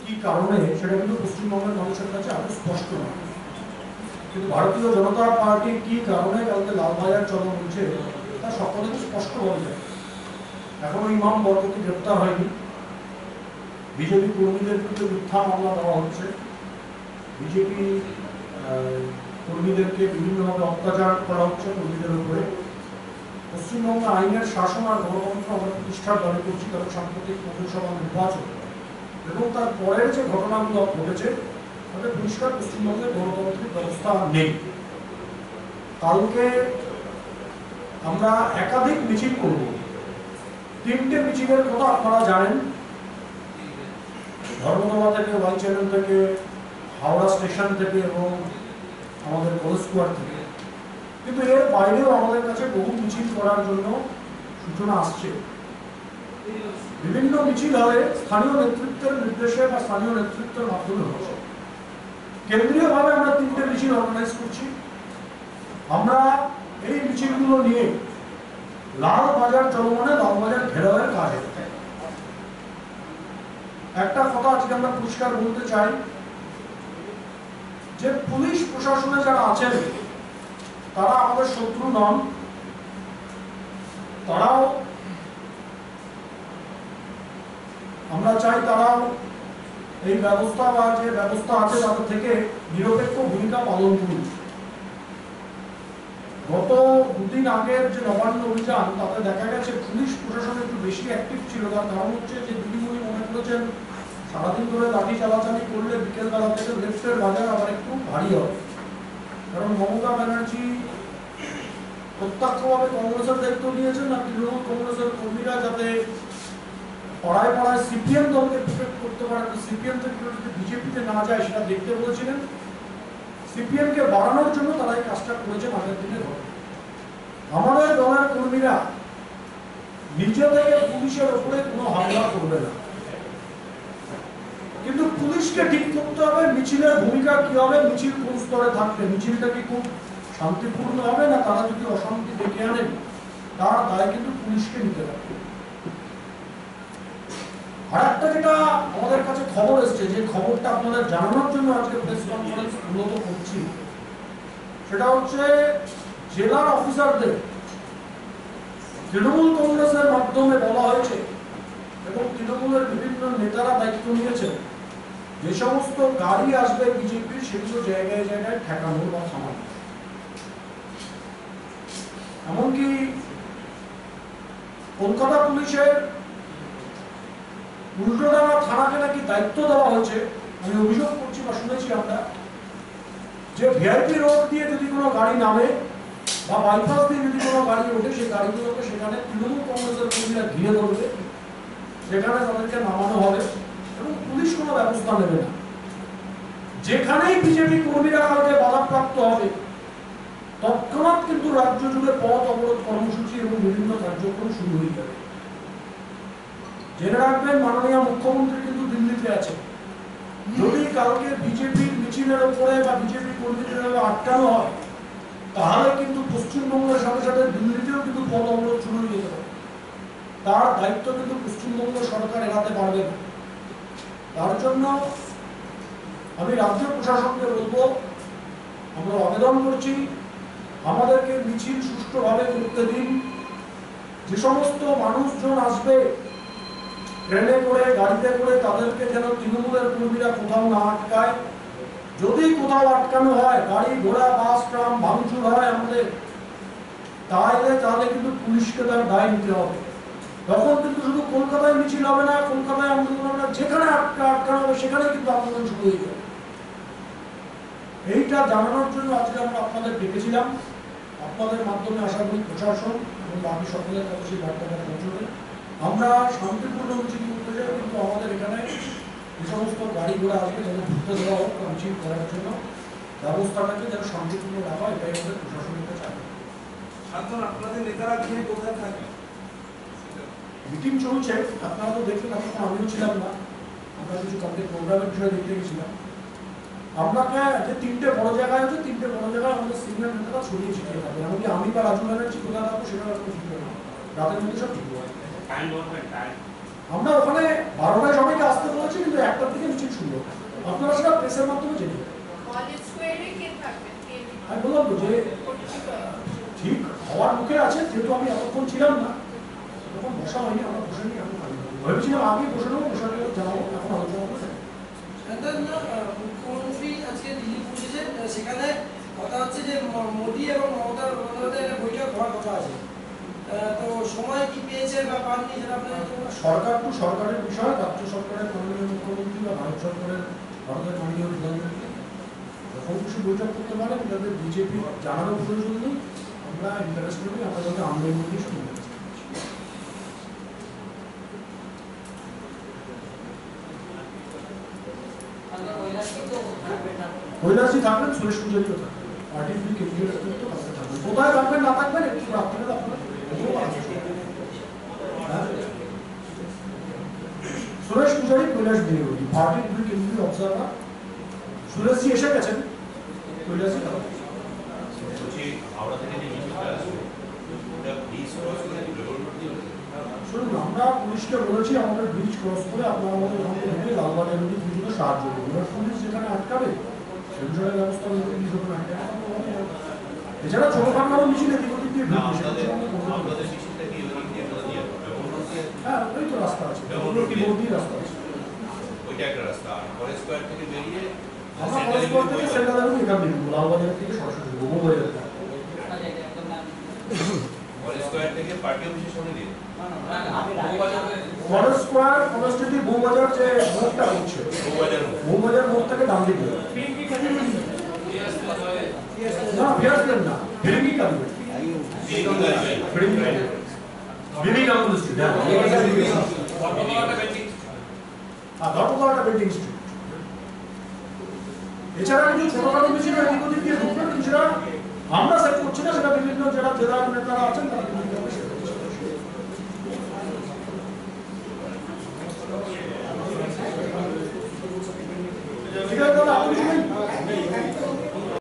কি কারণে সেটা কিন্তু পশ্চিমবঙ্গের মানুষের কাছে আরো স্পষ্ট নয়। কিন্তু ভারতীয় জনতা পার্টি কি কারণে কালকে লালবাজার চলো বলছে তা সকলেই স্পষ্ট বলা যায়। এখনো ইমাম বরকতি গ্রেপ্তার হয়নি, বিজেপি কর্মীদের বিরুদ্ধে মিথ্যা মামলা দেওয়া হচ্ছে, বিজেপি কর্মীদেরকে বিভিন্নভাবে অত্যাচার করা হচ্ছে কর্মীদের উপরে। পশ্চিমবঙ্গে আইনের শাসন আর গণতন্ত্র আমরা প্রতিষ্ঠার দাবি করছি, কারণ সাম্প্রতিক পৌরসভা নির্বাচন এবং তার পরের যে ঘটনাগুলো ঘটেছে তাতে পরিষ্কার পশ্চিমবঙ্গের গণতান্ত্রিক ব্যবস্থা নেই। কালকে আমরা একাধিক মিছিল করব, 3টে মিছিলের কথা আপনারা জানেন, ধর্মতলা থেকে, ওয়াই চ্যানেল থেকে, হাওড়া স্টেশন থেকে এবং আমাদের কলেজ স্কোয়ার থেকে। কিন্তু এর বাইরেও আমাদের কাছে বহু মিছিল করার জন্য সূচনা আসছে। বিভিন্ন মিছিল হবে স্থানীয় নেতৃত্বের নির্দেশে বা স্থানীয় নেতৃত্বের মাধ্যমে হচ্ছে। কেন্দ্রীয়ভাবে আমরা 3টে মিছিল অর্গানাইজ করছি। আমরা এই মিছিলগুলো নিয়ে লালবাজার চলমানে লালবাজার ঘেরাওয়ের কাজ হচ্ছে। একটা কথা আজকে আমরা পরিষ্কার বলতে চাই যে পুলিশ প্রশাসনে যারা আছেন তারা আমাদের শত্রু নন, তারাও আমরা চাই তারাও এই ব্যবস্থা বা যে ব্যবস্থা আছে তাদের থেকে নিরপেক্ষ ভূমিকা পালন করুন। গত দুদিন আগের যে নবান্ন অভিযান তাতে দেখা গেছে পুলিশ প্রশাসন একটু বেশি অ্যাক্টিভ ছিল। তার কারণ হচ্ছে যে দিদিমণি মনে করেছেন সারাদিন ধরে লাঠি চালাচালি করলে বিকেলবেলা থেকে লেফটের বাজার আবার একটু ভারী হবে, কারণ মমতা ব্যানার্জি প্রত্যক্ষভাবে কংগ্রেসের দায়িত্ব নিয়েছেন আর তৃণমূল কংগ্রেসের কর্মীরা যাতে পাড়ায় পাড়ায় সিপিএম দলকে প্রোটেক্ট করতে পারে, সিপিএম থেকে যদি বিজেপিতে না যায় সেটা দেখতে বলেছিলেন। সিপিএম কে বাড়ানোর জন্য তারা এই কাজটা করেছেন আগের দিনে। আমাদের দলের কর্মীরা নিজে থেকে পুলিশের উপরে কোনো হামলা করবে না, কিন্তু পুলিশকে ঠিক করতে হবে মিছিলের ভূমিকা কি হবে, মিছিল কোন স্তরে থাকবে, মিছিলটা কি খুব শান্তিপূর্ণ হবে না তারা যদি অশান্তি ডেকে আনেন তার দায় কিন্তু পুলিশকে নিতে হবে। আর একটা যেটা আমাদের কাছে খবর এসছে, যে খবরটা আপনাদের জানানোর জন্য আজকে প্রেস কনফারেন্স মূলত করছি, সেটা হচ্ছে জেলার অফিসারদের তৃণমূল কংগ্রেসের মাধ্যমে বলা হয়েছে এবং তৃণমূলের বিভিন্ন নেতারা দায়িত্ব নিয়েছেন যে সমস্ত গাড়ি আসবে বিজেপির সেগুলো জায়গায় জায়গায় ঠেকানো বা থামানো। এমনকি কলকাতা পুলিশের উল্টোডাঙ্গা থানাকে নাকি দায়িত্ব দেওয়া হয়েছে, আমি অভিযোগ করছি বা শুনেছি আমরা, যে ভিআইপি রোড দিয়ে যদি কোনো গাড়ি নামে বা বাইপাস দিয়ে যদি কোনো গাড়ি ওঠে সেই গাড়িগুলোকে সেখানে তৃণমূল কংগ্রেসের কর্মীরা ঘিরে ধরবে, সেখানে তাদেরকে নামানো হবে এবং পুলিশ কোনো ব্যবস্থা নেবে না। যেখানেই বিজেপি কর্মীরা কালকে বাধাপ্রাপ্ত হবে তৎক্ষণাৎ কিন্তু রাজ্য জুড়ে পথ অবরোধ কর্মসূচি এবং বিভিন্ন কার্যক্রম শুরু হয়ে যাবে। জেনে রাখবেন মাননীয় মুখ্যমন্ত্রী কিন্তু দিল্লিতে আছে, যদি কালকে বিজেপির মিছিলের উপরে বা বিজেপি কর্মীদের আটকানো হয় তাহলে কিন্তু পশ্চিমবঙ্গের সাথে সাথে দিল্লিতেও কিন্তু পথ অবরোধ শুরু হয়ে যেতে পারে। তার দায়িত্ব কিন্তু পশ্চিমবঙ্গ সরকার এড়াতে পারবে না। তার জন্য আমি রাজ্য প্রশাসনকে বলবো, আমরা আবেদন করছি আমাদেরকে মিছিল সুষ্ঠুভাবে করতে দিন। যে সমস্ত মানুষজন আসবে ট্রেনে করে গাড়িতে করে তাদেরকে যেন তৃণমূলের কর্মীরা কোথাও না আটকায়। যদি কোথাও আটকানো হয়, গাড়ি ঘোড়া বাস ট্রাম ভাঙচুর হয় আমাদের, তাহলে কিন্তু পুলিশকে তার দায় নিতে হবে। তখন কিন্তু শুধু কলকাতায় মিছিল হবে না, কলকাতায় আন্দোলন হবে না, যেখানে আটকানো হবে সেখানে কিন্তু আন্দোলন শুরু হয়ে যাবে। এইটা জানানোর জন্য আজকে আমরা আপনাদের ডেকেছিলাম। আপনাদের মাধ্যমে আশা করি প্রশাসন এবং বাকি সকলের কাছে সেই বার্তাটা পৌঁছবে। আমরা শান্তিপূর্ণ মিছিল করতে চাই, কিন্তু আমাদের এখানে যে সমস্ত গাড়ি ঘোড়া আসবে তাদের ঘুরতে দেওয়া হোক, মিছিল করার জন্য ব্যবস্থাটাকে যেন শান্তিপূর্ণ রাখা, এটাই আমাদের প্রশাসনকে চাই। আপনাদের নেতারা গিয়ে কোথায় থাকে? মিটিং চলছে, আপনারা তো দেখলেন, এখন আমিও ছিলাম না, আমরা কিছু কালকে প্রোগ্রামের বিষয়ে দেখতে গেছিলাম। আপনাকে যে 3টে বড় জায়গায় আছে, 3টে বড় জায়গায় আমাদের সিনিয়র নেতারা ছড়িয়ে ছিটিয়ে থাকে। এমনকি আমি বা রাজু ব্যানার্জি কোথায় থাকবো সেটা ঠিক না, রাতের মধ্যে সব ঠিক হয়। আমরা ওখানে 12টায় সবাইকে আসতে বলেছি, কিন্তু 1টার দিকে মিছিল শুরু আপনারা সেটা প্রেসের মাধ্যমে জেনে নেবেন। কলেজ স্কোয়ারে কে থাকবেন? কে আমি বললাম তো যে ঠিক হওয়ার মুখে আছে, যেহেতু আমি এতক্ষণ ছিলাম না তখন বসা হয়নি, আমরা বসে নিয়ে এখন ভেবেছিলাম আগে বসে নেবো, বসে নিয়ে জানাবো, এখন আলোচনা করবো। মুখ্যমন্ত্রী আজকে দিল্লি পৌঁছেছেন, সেখানে কথা হচ্ছে যে মোদী এবং মমতা বন্দ্যোপাধ্যায় একটা বৈঠক হওয়ার কথা আছে। তো সময় কি পেয়েছেন বা পাননি সেটা আপনাদের সরকার তো সরকারের বিষয়, রাজ্য সরকারের মাননীয় মুখ্যমন্ত্রী বা ভারত সরকারের ভারতের মাননীয় প্রধানমন্ত্রী যখন কিছু বৈঠক করতে পারেন, যাদের বিজেপি জানানোর প্রয়োজন নেই, আমরা ইন্টারেস্ট করি, আমরা যাতে আন্দোলন নিয়ে শুরু করি। কৈলাসজি থাকবেন, সুরেশ পূজারিও থাকবেন, পার্টির দুই কেন্দ্রীয় নেতৃত্ব তাদের থাকবেন। কোথায় থাকবেন না থাকবেন একটু আপনারা সুরেশ পূজারি, কৈলাস বিনিয়োগী, পার্টির দুই কেন্দ্রীয় অবজারভার। সুরেশজি এসে গেছেন, কৈলাসজি থাকবেন। শুনুন, আমরা পুলিশকে বলেছি আমাদের ব্রিজ ক্রস করে আপনারা আমাদের ওখান থেকে লালবাগের নদী পুজোতে সাহায্য করুন। এবার পুলিশ যেখানে আটকাবে সে বিষয়ে ব্যবস্থা নেবে, পুলিশ ওখানে আটকাবে। এছাড়া ছোটখাটো মিছিল এদিক ওদিক দিয়ে ঢুকবে, হ্যাঁ ওই তো রাস্তা আছে, রাস্তা আছে। আমরা পরস্পর থেকে সেটা দেবো, এখান থেকে লালবাজার থেকে সরাসরি বউবাজার থেকে। ফরেস্ট স্কয়ার ফরেস্ট্রিটি বউবাজার যে মোড়টা হচ্ছে, বউবাজার মোড় থেকে ডান দিকে না ফিরাসলেন না, ফিরিঙ্গি কাটবে, বিবেকানন্দ স্ট্রিট, ধর্মতলাটা বেন্ডিং স্ট্রিট। এছাড়া কিছু ছোটখাটো মিছিল এদিক ওদিক দিয়ে ঢুকবেন, সেটা আমরা সেট করছি না, সেটা বিভিন্ন জেলার নেতারা আছেন তারা